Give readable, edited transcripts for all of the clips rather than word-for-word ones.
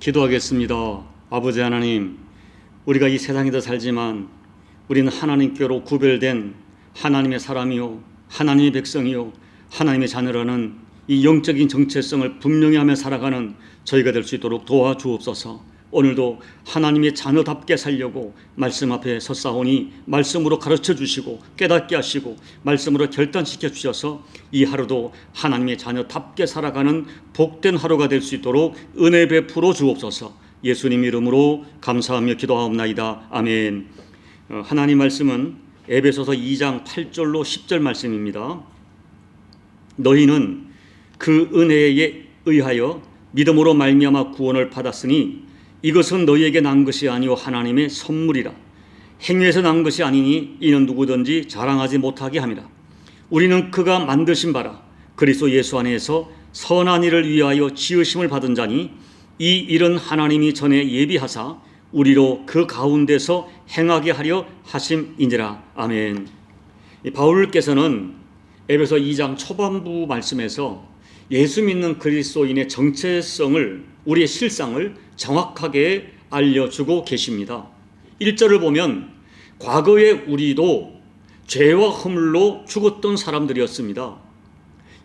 기도하겠습니다. 아버지 하나님, 우리가 이 세상에도 살지만 우리는 하나님께로 구별된 하나님의 사람이요, 하나님의 백성이요, 하나님의 자녀라는 이 영적인 정체성을 분명히 하며 살아가는 저희가 될 수 있도록 도와주옵소서. 오늘도 하나님의 자녀답게 살려고 말씀 앞에 섰사오니 말씀으로 가르쳐 주시고 깨닫게 하시고 말씀으로 결단시켜 주셔서 이 하루도 하나님의 자녀답게 살아가는 복된 하루가 될 수 있도록 은혜 베풀어 주옵소서. 예수님 이름으로 감사하며 기도하옵나이다. 아멘. 하나님 말씀은 에베소서 2장 8절로 10절 말씀입니다. 너희는 그 은혜에 의하여 믿음으로 말미암아 구원을 받았으니 이것은 너희에게 난 것이 아니요 하나님의 선물이라. 행위에서 난 것이 아니니 이는 누구든지 자랑하지 못하게 함이라. 우리는 그가 만드신 바라 그리스도 예수 안에서 선한 일을 위하여 지으심을 받은 자니 이 일은 하나님이 전에 예비하사 우리로 그 가운데서 행하게 하려 하심이니라. 아멘. 바울께서는 에베소 2장 초반부 말씀에서 예수 믿는 그리스도인의 정체성을, 우리의 실상을 정확하게 알려주고 계십니다. 1절을 보면 과거의 우리도 죄와 허물로 죽었던 사람들이었습니다.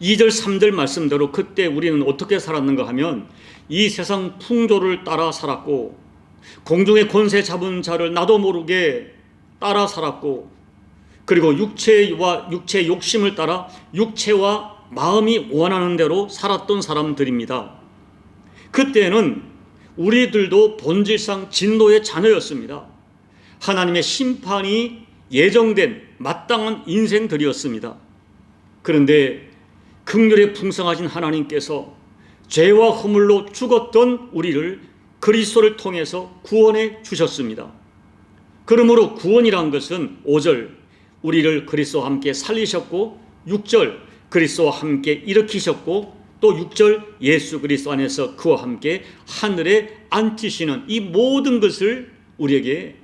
2절 3절 말씀대로 그때 우리는 어떻게 살았는가 하면 이 세상 풍조를 따라 살았고 공중의 권세 잡은 자를 나도 모르게 따라 살았고 그리고 육체의 욕심을 따라 육체와 마음이 원하는 대로 살았던 사람들입니다. 그때는 우리들도 본질상 진노의 자녀였습니다. 하나님의 심판이 예정된 마땅한 인생들이었습니다. 그런데 긍휼에 풍성하신 하나님께서 죄와 허물로 죽었던 우리를 그리스도를 통해서 구원해 주셨습니다. 그러므로 구원이란 것은 5절 우리를 그리스도와 함께 살리셨고 6절 그리스도와 함께 일으키셨고 또 6절 예수 그리스도 안에서 그와 함께 하늘에 앉히시는 이 모든 것을 우리에게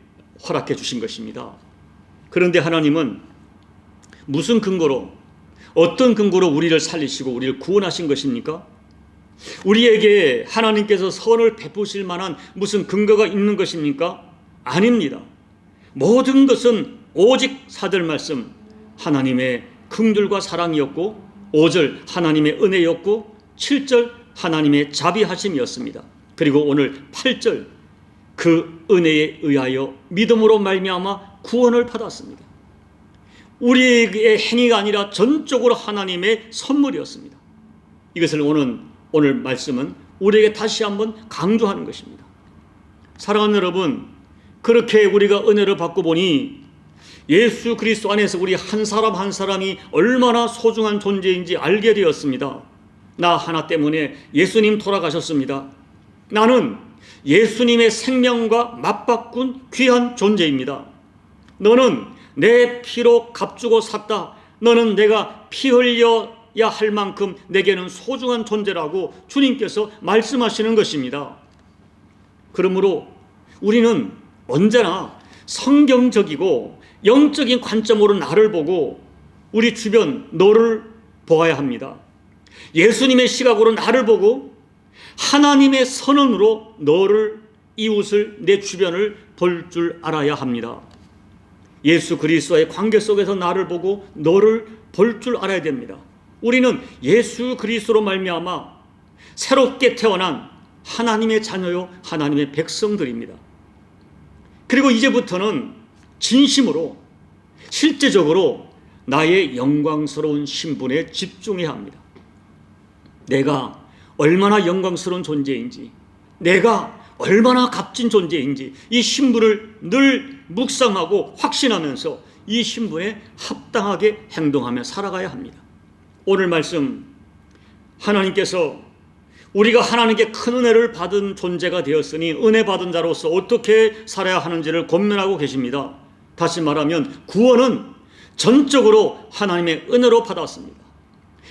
허락해 주신 것입니다. 그런데 하나님은 무슨 근거로, 어떤 근거로 우리를 살리시고 우리를 구원하신 것입니까? 우리에게 하나님께서 선을 베푸실 만한 무슨 근거가 있는 것입니까? 아닙니다. 모든 것은 오직 4절 말씀 하나님의 긍휼과 사랑이었고 5절 하나님의 은혜였고 7절 하나님의 자비하심이었습니다. 그리고 오늘 8절 그 은혜에 의하여 믿음으로 말미암아 구원을 받았습니다. 우리의 행위가 아니라 전적으로 하나님의 선물이었습니다. 이것을 오늘 말씀은 우리에게 다시 한번 강조하는 것입니다. 사랑하는 여러분, 그렇게 우리가 은혜를 받고 보니 예수 그리스도 안에서 우리 한 사람 한 사람이 얼마나 소중한 존재인지 알게 되었습니다. 나 하나 때문에 예수님 돌아가셨습니다. 나는 예수님의 생명과 맞바꾼 귀한 존재입니다. 너는 내 피로 값주고 샀다. 너는 내가 피 흘려야 할 만큼 내게는 소중한 존재라고 주님께서 말씀하시는 것입니다. 그러므로 우리는 언제나 성경적이고 영적인 관점으로 나를 보고 우리 주변 너를 보아야 합니다. 예수님의 시각으로 나를 보고 하나님의 선언으로 너를, 이웃을, 내 주변을 볼 줄 알아야 합니다. 예수 그리스도의 관계 속에서 나를 보고 너를 볼 줄 알아야 됩니다. 우리는 예수 그리스도로 말미암아 새롭게 태어난 하나님의 자녀요 하나님의 백성들입니다. 그리고 이제부터는 진심으로 실제적으로 나의 영광스러운 신분에 집중해야 합니다. 내가 얼마나 영광스러운 존재인지, 내가 얼마나 값진 존재인지 이 신분을 늘 묵상하고 확신하면서 이 신분에 합당하게 행동하며 살아가야 합니다. 오늘 말씀 하나님께서 우리가 하나님께 큰 은혜를 받은 존재가 되었으니 은혜 받은 자로서 어떻게 살아야 하는지를 권면하고 계십니다. 다시 말하면 구원은 전적으로 하나님의 은혜로 받았습니다.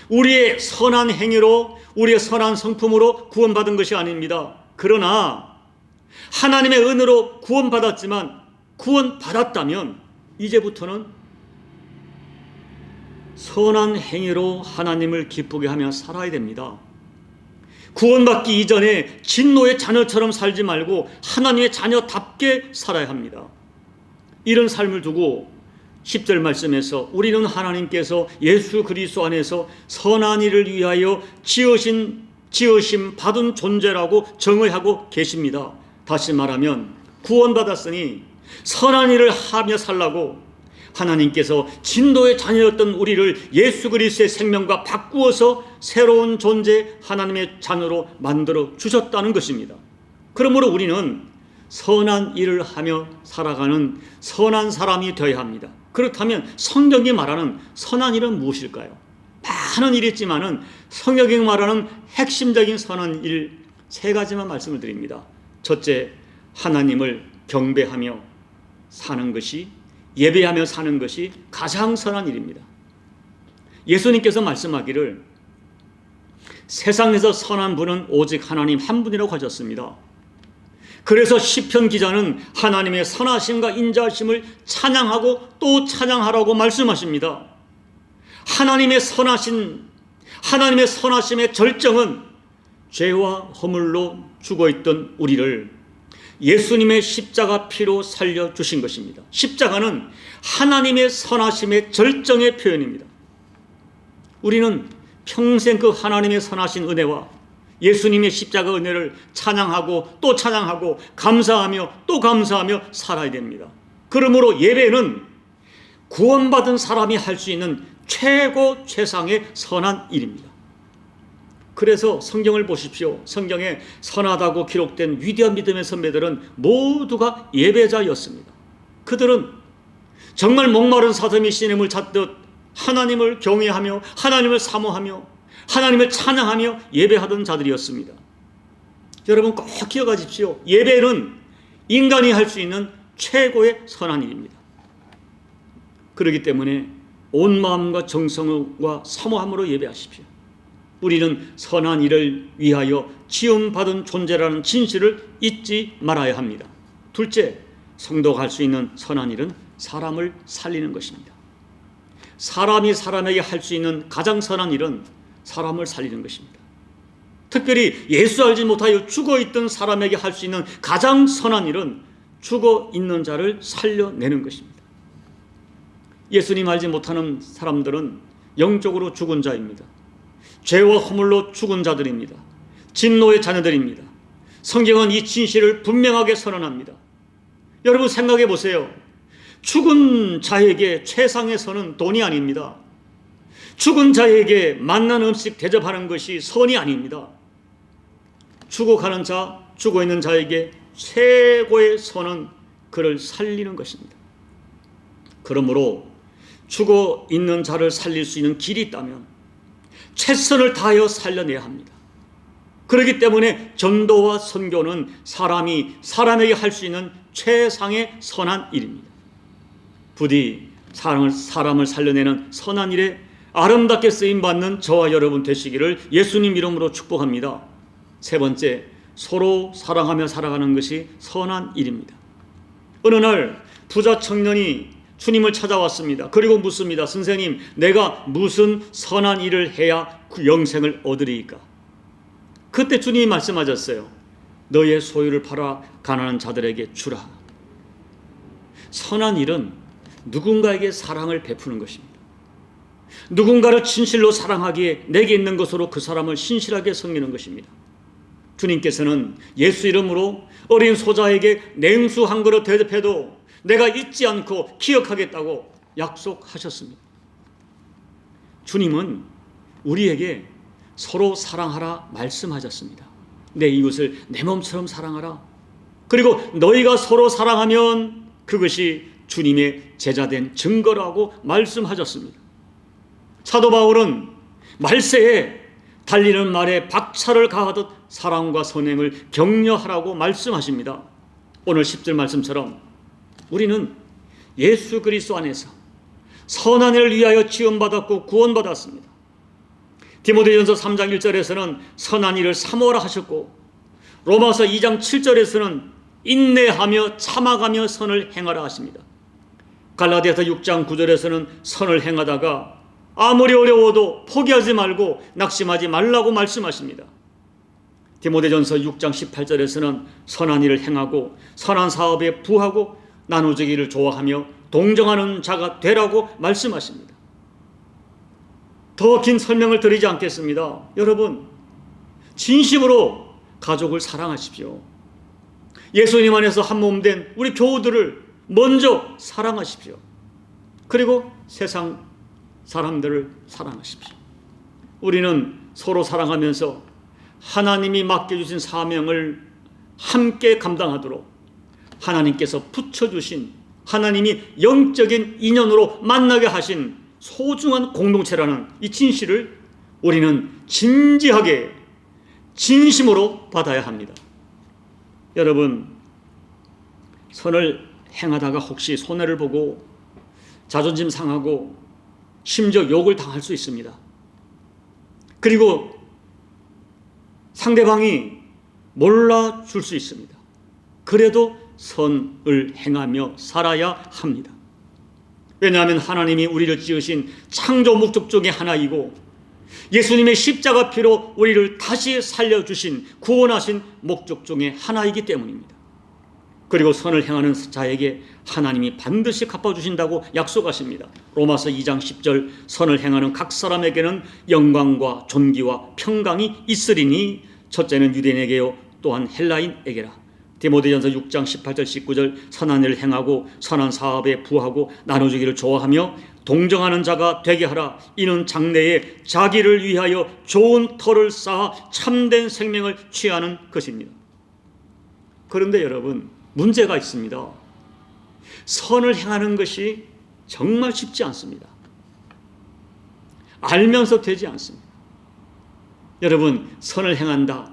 우리의 선한 행위로, 우리의 선한 성품으로 구원받은 것이 아닙니다. 그러나 하나님의 은혜로 구원받았지만 구원받았다면 이제부터는 선한 행위로 하나님을 기쁘게 하며 살아야 됩니다. 구원받기 이전에 진노의 자녀처럼 살지 말고 하나님의 자녀답게 살아야 합니다. 이런 삶을 두고 10절 말씀에서 우리는 하나님께서 예수 그리스도 안에서 선한 일을 위하여 지으심 받은 존재라고 정의하고 계십니다. 다시 말하면 구원받았으니 선한 일을 하며 살라고 하나님께서 진노의 자녀였던 우리를 예수 그리스도의 생명과 바꾸어서 새로운 존재 하나님의 자녀로 만들어 주셨다는 것입니다. 그러므로 우리는 선한 일을 하며 살아가는 선한 사람이 되어야 합니다. 그렇다면 성경이 말하는 선한 일은 무엇일까요? 많은 일이 있지만은 성경이 말하는 핵심적인 선한 일 세 가지만 말씀을 드립니다. 첫째, 하나님을 경배하며 사는 것이, 예배하며 사는 것이 가장 선한 일입니다. 예수님께서 말씀하기를 세상에서 선한 분은 오직 하나님 한 분이라고 하셨습니다. 그래서 시편 기자는 하나님의 선하심과 인자하심을 찬양하고 또 찬양하라고 말씀하십니다. 하나님의 선하심의 절정은 죄와 허물로 죽어있던 우리를 예수님의 십자가 피로 살려주신 것입니다. 십자가는 하나님의 선하심의 절정의 표현입니다. 우리는 평생 그 하나님의 선하신 은혜와 예수님의 십자가 은혜를 찬양하고 또 찬양하고 감사하며 또 감사하며 살아야 됩니다. 그러므로 예배는 구원받은 사람이 할 수 있는 최고 최상의 선한 일입니다. 그래서 성경을 보십시오. 성경에 선하다고 기록된 위대한 믿음의 선배들은 모두가 예배자였습니다. 그들은 정말 목마른 사슴이 시냇을 찾듯 하나님을 경외하며 하나님을 사모하며 하나님을 찬양하며 예배하던 자들이었습니다. 여러분 꼭 기억하십시오. 예배는 인간이 할 수 있는 최고의 선한 일입니다. 그렇기 때문에 온 마음과 정성과 사모함으로 예배하십시오. 우리는 선한 일을 위하여 지음받은 존재라는 진실을 잊지 말아야 합니다. 둘째, 성도가 할 수 있는 선한 일은 사람을 살리는 것입니다. 사람이 사람에게 할 수 있는 가장 선한 일은 사람을 살리는 것입니다. 특별히 예수 알지 못하여 죽어있던 사람에게 할 수 있는 가장 선한 일은 죽어있는 자를 살려내는 것입니다. 예수님 알지 못하는 사람들은 영적으로 죽은 자입니다. 죄와 허물로 죽은 자들입니다. 진노의 자녀들입니다. 성경은 이 진실을 분명하게 선언합니다. 여러분 생각해 보세요. 죽은 자에게 최상의 선은 돈이 아닙니다. 죽은 자에게 맛난 음식 대접하는 것이 선이 아닙니다. 죽어가는 자, 죽어있는 자에게 최고의 선은 그를 살리는 것입니다. 그러므로 죽어있는 자를 살릴 수 있는 길이 있다면 최선을 다하여 살려내야 합니다. 그렇기 때문에 전도와 선교는 사람이 사람에게 할 수 있는 최상의 선한 일입니다. 부디 사람을 살려내는 선한 일에 아름답게 쓰임받는 저와 여러분 되시기를 예수님 이름으로 축복합니다. 세 번째, 서로 사랑하며 살아가는 것이 선한 일입니다. 어느 날 부자 청년이 주님을 찾아왔습니다. 그리고 묻습니다. 선생님, 내가 무슨 선한 일을 해야 그 영생을 얻으리이까? 그때 주님이 말씀하셨어요. 너의 소유를 팔아 가난한 자들에게 주라. 선한 일은 누군가에게 사랑을 베푸는 것입니다. 누군가를 진실로 사랑하기에 내게 있는 것으로 그 사람을 신실하게 섬기는 것입니다. 주님께서는 예수 이름으로 어린 소자에게 냉수 한 그릇 대접해도 내가 잊지 않고 기억하겠다고 약속하셨습니다. 주님은 우리에게 서로 사랑하라 말씀하셨습니다. 내 이웃을 내 몸처럼 사랑하라. 그리고 너희가 서로 사랑하면 그것이 주님의 제자된 증거라고 말씀하셨습니다. 사도 바울은 말세에 달리는 말에 박차를 가하듯 사랑과 선행을 격려하라고 말씀하십니다. 오늘 10절 말씀처럼 우리는 예수 그리스도 안에서 선한 일을 위하여 지음받았고 구원받았습니다. 디모데전서 3장 1절에서는 선한 일을 사모하라 하셨고 로마서 2장 7절에서는 인내하며 참아가며 선을 행하라 하십니다. 갈라디아서 6장 9절에서는 선을 행하다가 아무리 어려워도 포기하지 말고 낙심하지 말라고 말씀하십니다. 디모데전서 6장 18절에서는 선한 일을 행하고 선한 사업에 부하고 나눠주기를 좋아하며 동정하는 자가 되라고 말씀하십니다. 더 긴 설명을 드리지 않겠습니다. 여러분, 진심으로 가족을 사랑하십시오. 예수님 안에서 한 몸 된 우리 교우들을 먼저 사랑하십시오. 그리고 세상 사람들을 사랑하십시오. 우리는 서로 사랑하면서 하나님이 맡겨주신 사명을 함께 감당하도록 하나님께서 붙여주신, 하나님이 영적인 인연으로 만나게 하신 소중한 공동체라는 이 진실을 우리는 진지하게 진심으로 받아야 합니다. 여러분, 선을 행하다가 혹시 손해를 보고 자존심 상하고 심지어 욕을 당할 수 있습니다. 그리고 상대방이 몰라줄 수 있습니다. 그래도 선을 행하며 살아야 합니다. 왜냐하면 하나님이 우리를 지으신 창조 목적 중에 하나이고 예수님의 십자가 피로 우리를 다시 살려주신 구원하신 목적 중에 하나이기 때문입니다. 그리고 선을 행하는 자에게 하나님이 반드시 갚아주신다고 약속하십니다. 로마서 2장 10절, 선을 행하는 각 사람에게는 영광과 존귀와 평강이 있으리니 첫째는 유대인에게요 또한 헬라인에게라. 디모데전서 6장 18절 19절, 선한 일을 행하고 선한 사업에 부하고 나눠주기를 좋아하며 동정하는 자가 되게 하라. 이는 장래에 자기를 위하여 좋은 터를 쌓아 참된 생명을 취하는 것입니다. 그런데 여러분, 문제가 있습니다. 선을 행하는 것이 정말 쉽지 않습니다. 알면서 되지 않습니다. 여러분, 선을 행한다,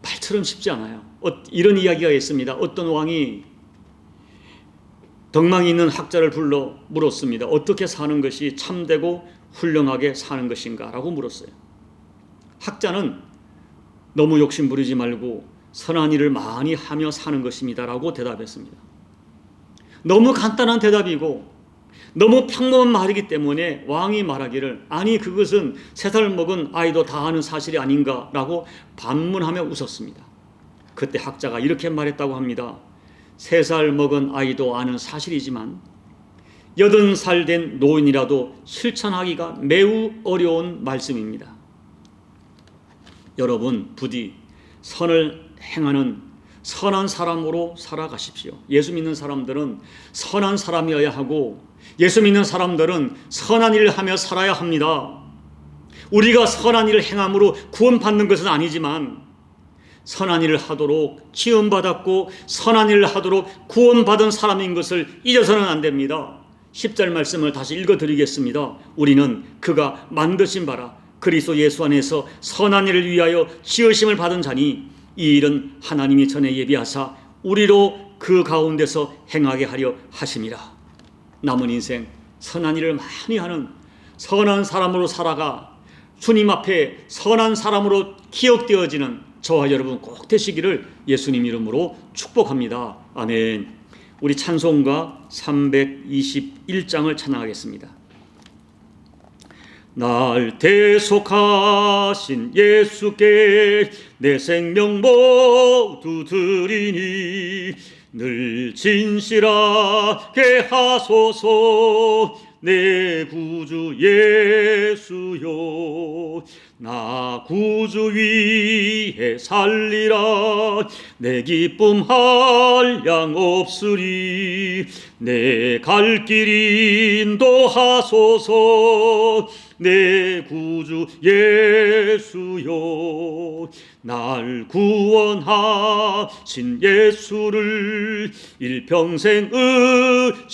말처럼 쉽지 않아요. 이런 이야기가 있습니다. 어떤 왕이 덕망이 있는 학자를 불러 물었습니다. 어떻게 사는 것이 참되고 훌륭하게 사는 것인가? 라고 물었어요. 학자는 너무 욕심 부리지 말고 선한 일을 많이 하며 사는 것입니다 라고 대답했습니다. 너무 간단한 대답이고 너무 평범한 말이기 때문에 왕이 말하기를, 아니 그것은 3살 먹은 아이도 다 아는 사실이 아닌가 라고 반문하며 웃었습니다. 그때 학자가 이렇게 말했다고 합니다. 3살 먹은 아이도 아는 사실이지만 80살 된 노인이라도 실천하기가 매우 어려운 말씀입니다. 여러분, 부디 선을 행하는 선한 사람으로 살아가십시오. 예수 믿는 사람들은 선한 사람이어야 하고 예수 믿는 사람들은 선한 일을 하며 살아야 합니다. 우리가 선한 일을 행함으로 구원받는 것은 아니지만 선한 일을 하도록 지음받았고 선한 일을 하도록 구원받은 사람인 것을 잊어서는 안 됩니다. 10절 말씀을 다시 읽어드리겠습니다. 우리는 그가 만드신 바라 그리스도 예수 안에서 선한 일을 위하여 지으심을 받은 자니 이 일은 하나님이 전에 예비하사 우리로 그 가운데서 행하게 하려 하심이라. 남은 인생 선한 일을 많이 하는 선한 사람으로 살아가 주님 앞에 선한 사람으로 기억되어지는 저와 여러분 꼭 되시기를 예수님 이름으로 축복합니다. 아멘. 우리 찬송가 321장을 찬양하겠습니다. 날 대속하신 예수께 내 생명 모두 드리니 늘 진실하게 하소서. 내 구주 예수여, 나 구주 위에 살리라. 내 기쁨 한량 없으리. 내 갈 길 인도하소서. 내 구주 예수여, 날 구원하신 예수를 일평생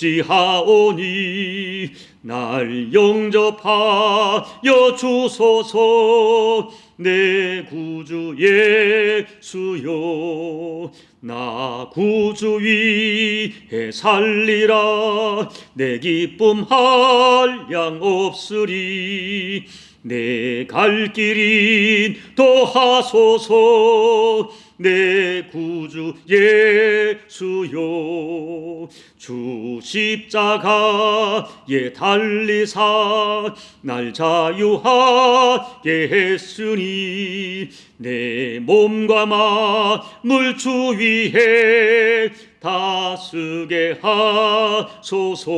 의지하오니 날 영접하여 주소서. 내 구주 예수여, 나 구주 위에 살리라. 내 기쁨 한량 없으리. 내 갈 길인 더하소서. 내 구주 예수여, 주 십자가에 달리사 날 자유하게 했으니 내 몸과 마음을 주 위해 다쓰게 하소서.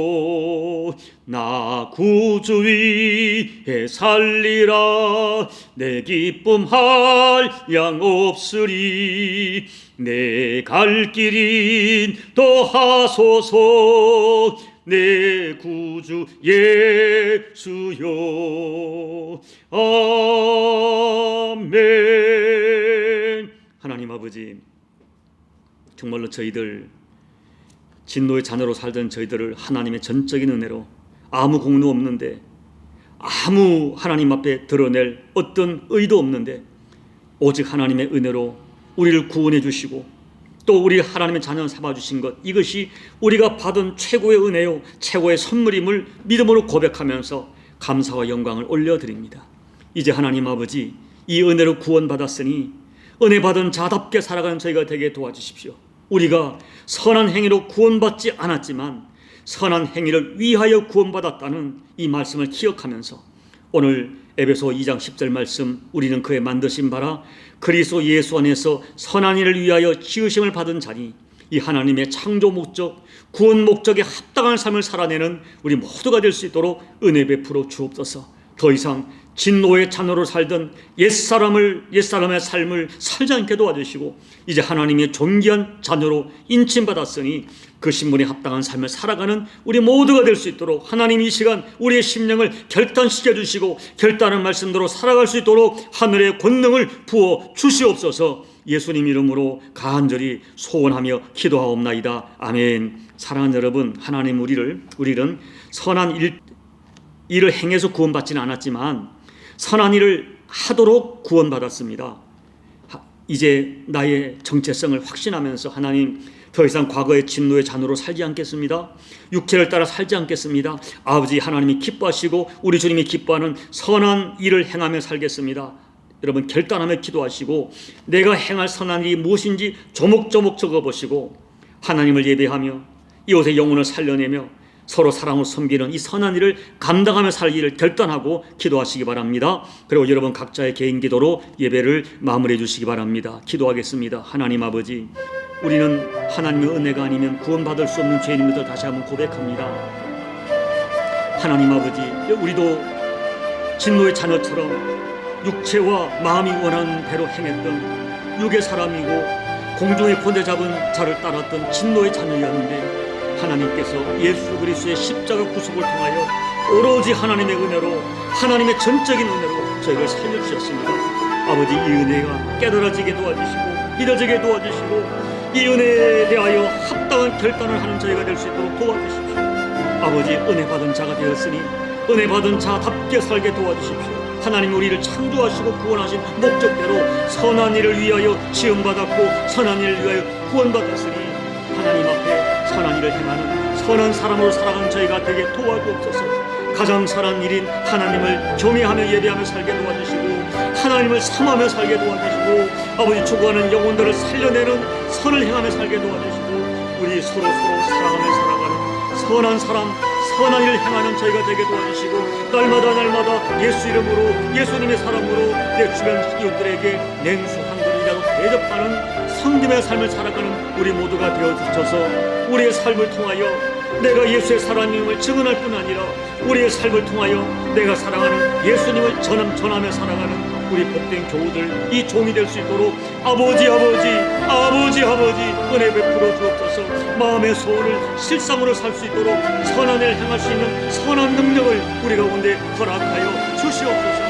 나 구주 위에 살리라. 내 기쁨 한량 없으리. 내 갈 길인 더하소서. 내 구주 예수여. 아멘. 하나님 아버지, 정말로 저희들 진노의 자녀로 살던 저희들을 하나님의 전적인 은혜로 아무 공로 없는데, 아무 하나님 앞에 드러낼 어떤 의도 없는데 오직 하나님의 은혜로 우리를 구원해 주시고 또 우리 하나님의 자녀 삼아 주신 것, 이것이 우리가 받은 최고의 은혜요 최고의 선물임을 믿음으로 고백하면서 감사와 영광을 올려드립니다. 이제 하나님 아버지, 이 은혜로 구원받았으니 은혜 받은 자답게 살아가는 저희가 되게 도와주십시오. 우리가 선한 행위로 구원받지 않았지만 선한 행위를 위하여 구원받았다는 이 말씀을 기억하면서 오늘 에베소 2장 10절 말씀, 우리는 그의 만드신 바라 그리스도 예수 안에서 선한 일을 위하여 지으심을 받은 자니 이 하나님의 창조 목적, 구원 목적에 합당한 삶을 살아내는 우리 모두가 될 수 있도록 은혜 베풀어 주옵소서. 더 이상 진노의 자녀로 살던 옛사람의 삶을 살지 않게 도와주시고 이제 하나님의 존귀한 자녀로 인침받았으니 그 신분에 합당한 삶을 살아가는 우리 모두가 될 수 있도록 하나님 이 시간 우리의 심령을 결단시켜 주시고 결단한 말씀대로 살아갈 수 있도록 하늘의 권능을 부어 주시옵소서. 예수님 이름으로 간절히 소원하며 기도하옵나이다. 아멘. 사랑하는 여러분, 하나님 우리는 선한 일을 행해서 구원받지는 않았지만 선한 일을 하도록 구원받았습니다. 이제 나의 정체성을 확신하면서 하나님, 더 이상 과거의 진노의 잔으로 살지 않겠습니다. 육체를 따라 살지 않겠습니다. 아버지 하나님이 기뻐하시고 우리 주님이 기뻐하는 선한 일을 행하며 살겠습니다. 여러분 결단하며 기도하시고 내가 행할 선한 일이 무엇인지 조목조목 적어보시고 하나님을 예배하며 이곳의 영혼을 살려내며 서로 사랑으로 섬기는 이 선한 일을 감당하며 살 일을 결단하고 기도하시기 바랍니다. 그리고 여러분 각자의 개인 기도로 예배를 마무리해 주시기 바랍니다. 기도하겠습니다. 하나님 아버지, 우리는 하나님의 은혜가 아니면 구원받을 수 없는 죄인임을 다시 한번 고백합니다. 하나님 아버지, 우리도 진노의 자녀처럼 육체와 마음이 원하는 대로 행했던 육의 사람이고 공중의 본대 잡은 자를 따랐던 진노의 자녀였는데 하나님께서 예수 그리스도의 십자가 구속을 통하여 오로지 하나님의 은혜로, 하나님의 전적인 은혜로 저희를 살려주셨습니다. 아버지, 이 은혜가 깨달아지게 도와주시고 믿어지게 도와주시고 이 은혜에 대하여 합당한 결단을 하는 저희가 될 수 있도록 도와주십시오. 아버지, 은혜 받은 자가 되었으니 은혜 받은 자답게 살게 도와주십시오. 하나님 우리를 창조하시고 구원하신 목적대로 선한 일을 위하여 지음받았고 선한 일을 위하여 구원받았으니 하나님 앞에 선한 일을 행하는 선한 사람으로 살아가는 저희가 되게 도와주옵소서. 가장 선한 일인 하나님을 경외하며 예배하며 살게 도와주시고 하나님을 삼하며 살게 도와주시고 아버지 죽어가는 영혼들을 살려내는 선을 행하며 살게 도와주시고 우리 서로 사랑하며 살아가는 선한 사람, 선한 일을 행하는 저희가 되게 도와주시고 날마다 예수 이름으로 예수님의 사랑으로 내 주변 이웃들에게 냉수 한 그릇이라도 대접하는 성김의 삶을 살아가는 우리 모두가 되어주셔서 우리의 삶을 통하여 내가 예수의 사랑임을 증언할 뿐 아니라 우리의 삶을 통하여 내가 사랑하는 예수님을 전하며 살아가는 우리 복된 교우들, 이 종이 될 수 있도록 아버지 은혜 베풀어 주옵소서. 마음의 소원을 실상으로 살 수 있도록 선한 일을 행할 수 있는 선한 능력을 우리 가운데 허락하여 주시옵소서.